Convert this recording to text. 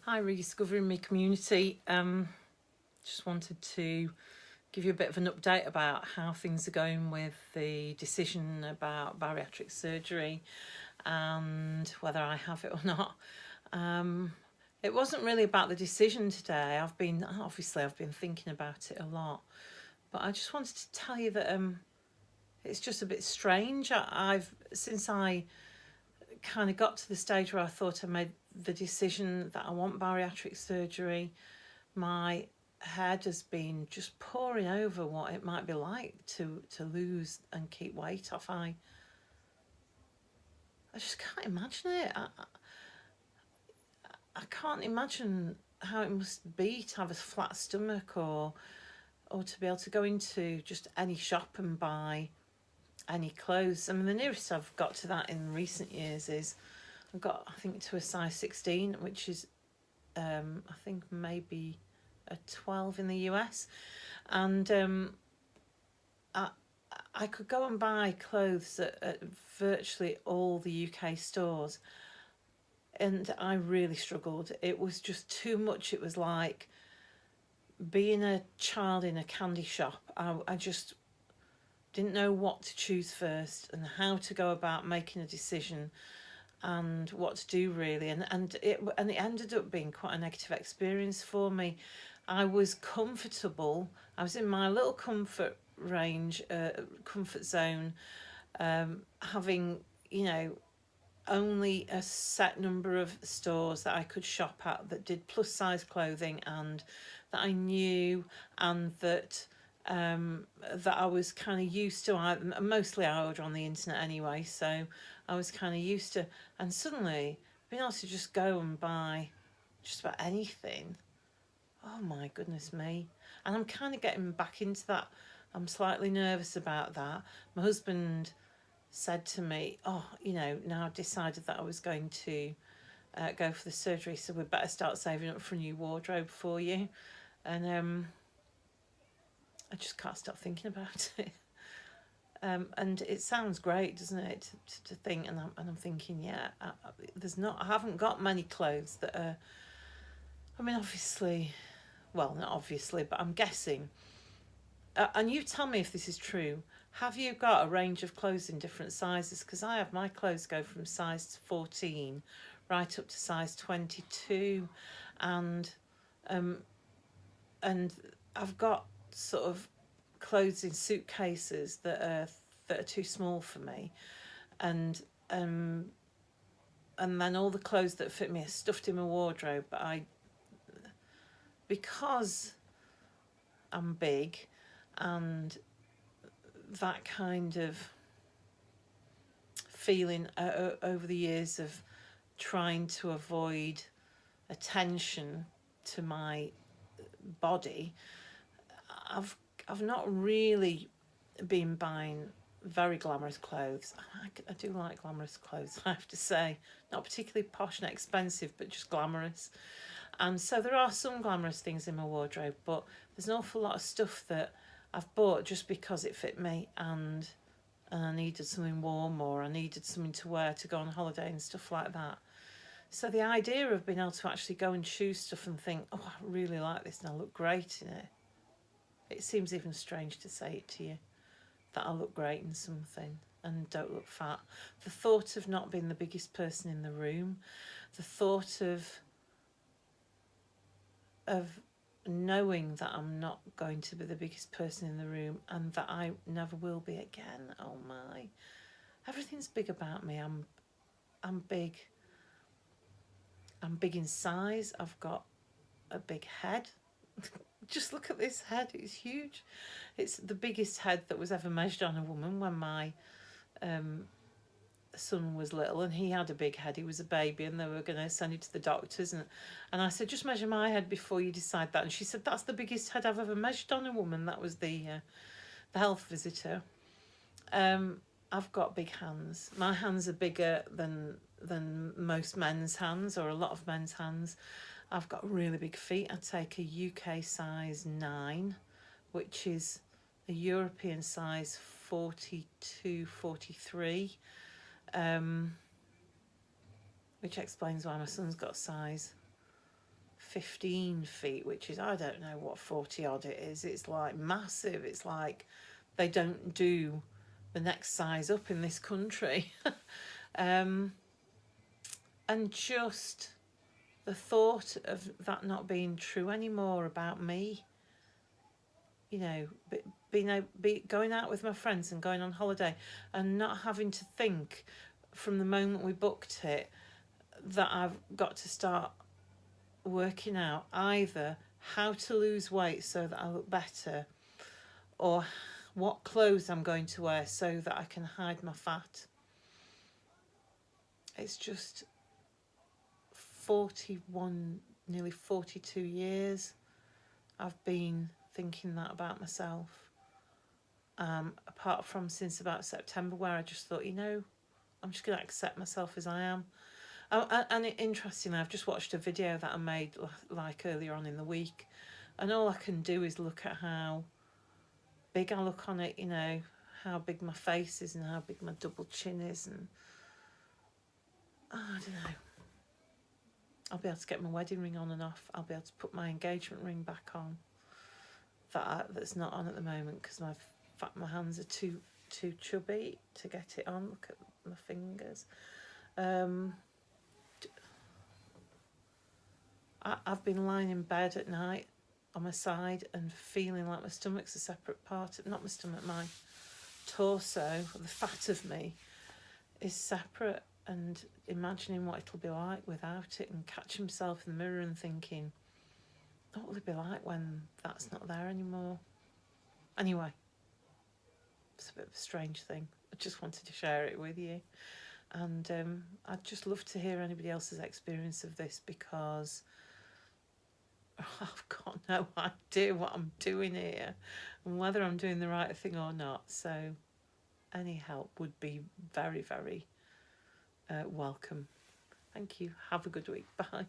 Hi, Rediscovering Me community. Just wanted to give you a bit of an update about how things are going with the decision about bariatric surgery and whether I have it or not. It wasn't really about the decision today. I've been thinking about it a lot, but I just wanted to tell you that it's just a bit strange. Since I kind of got to the stage where I thought I made the decision that I want bariatric surgery, my head has been just poring over what it might be like to lose and keep weight off. I just can't imagine it. I can't imagine how it must be to have a flat stomach or to be able to go into just any shop and buy any clothes. I mean, the nearest I've got to that in recent years is I've got, I think, to a size 16, which is I think maybe a 12 in the US. And I could go and buy clothes at virtually all the UK stores, and I really struggled. It was just too much. It was like being a child in a candy shop. I just didn't know what to choose first and how to go about making a decision and what to do, really. And it ended up being quite a negative experience for me. I was comfortable. I was in my little comfort range, comfort zone, having, only a set number of stores that I could shop at that did plus size clothing and that I knew, and that I was kind of used to. Mostly I order on the internet anyway, so I was kind of used to. And suddenly being able to just go and buy just about anything, oh my goodness me. And I'm kind of getting back into that. I'm slightly nervous about that. My husband said to me, now I've decided that I was going to go for the surgery, so we better start saving up for a new wardrobe for you. And I just can't stop thinking about it. And it sounds great, doesn't it, to think, and I'm thinking, yeah, I haven't got many clothes that are, I mean, obviously, well, not obviously, but I'm guessing, and you tell me if this is true, have you got a range of clothes in different sizes? Because I have, my clothes go from size 14 right up to size 22, and I've got sort of clothes in suitcases that are too small for me, and then all the clothes that fit me are stuffed in my wardrobe. But because I'm big, and that kind of feeling over the years of trying to avoid attention to my body, I've not really been buying very glamorous clothes. I do like glamorous clothes, I have to say. Not particularly posh and expensive, but just glamorous. And so there are some glamorous things in my wardrobe, but there's an awful lot of stuff that I've bought just because it fit me, and I needed something warm, or I needed something to wear to go on holiday and stuff like that. So the idea of being able to actually go and choose stuff and think, oh, I really like this and I look great in it. It seems even strange to say it to you, that I look great in something and don't look fat. The thought of not being the biggest person in the room, the thought of knowing that I'm not going to be the biggest person in the room and that I never will be again. Oh my. Everything's big about me. I'm big. I'm big in size. I've got a big head. Just look at this head. It's huge. It's the biggest head that was ever measured on a woman when my son was little, and he had a big head. He was a baby and they were going to send him to the doctors, and I said, just measure my head before you decide that. And she said, that's the biggest head I've ever measured on a woman. That was the health visitor. I've got big hands. My hands are bigger than most men's hands, or a lot of men's hands. I've got really big feet. I take a UK size 9, which is a European size 42, 43, which explains why my son's got size 15 feet, which is, I don't know what 40 odd it is. It's like massive. It's like they don't do the next size up in this country. And just the thought of that not being true anymore about me, you know, going out with my friends and going on holiday and not having to think from the moment we booked it that I've got to start working out either how to lose weight so that I look better, or what clothes I'm going to wear so that I can hide my fat. It's just 41, nearly 42 years I've been thinking that about myself. Apart from since about September, where I just thought, you know, I'm just going to accept myself as I am. And interestingly, I've just watched a video that I made like earlier on in the week, and all I can do is look at how big I look on it, you know, how big my face is and how big my double chin is, and I don't know. I'll be able to get my wedding ring on and off. I'll be able to put my engagement ring back on. That's not on at the moment because my hands are too chubby to get it on. Look at my fingers. I've been lying in bed at night on my side and feeling like my stomach's a separate part. Not my stomach, my torso, the fat of me is separate, and imagining what it'll be like without it, and catching myself in the mirror and thinking, what will it be like when that's not there anymore? Anyway, it's a bit of a strange thing. I just wanted to share it with you. And I'd just love to hear anybody else's experience of this, because I've got no idea what I'm doing here and whether I'm doing the right thing or not. So any help would be very, very welcome. Thank you. Have a good week. Bye.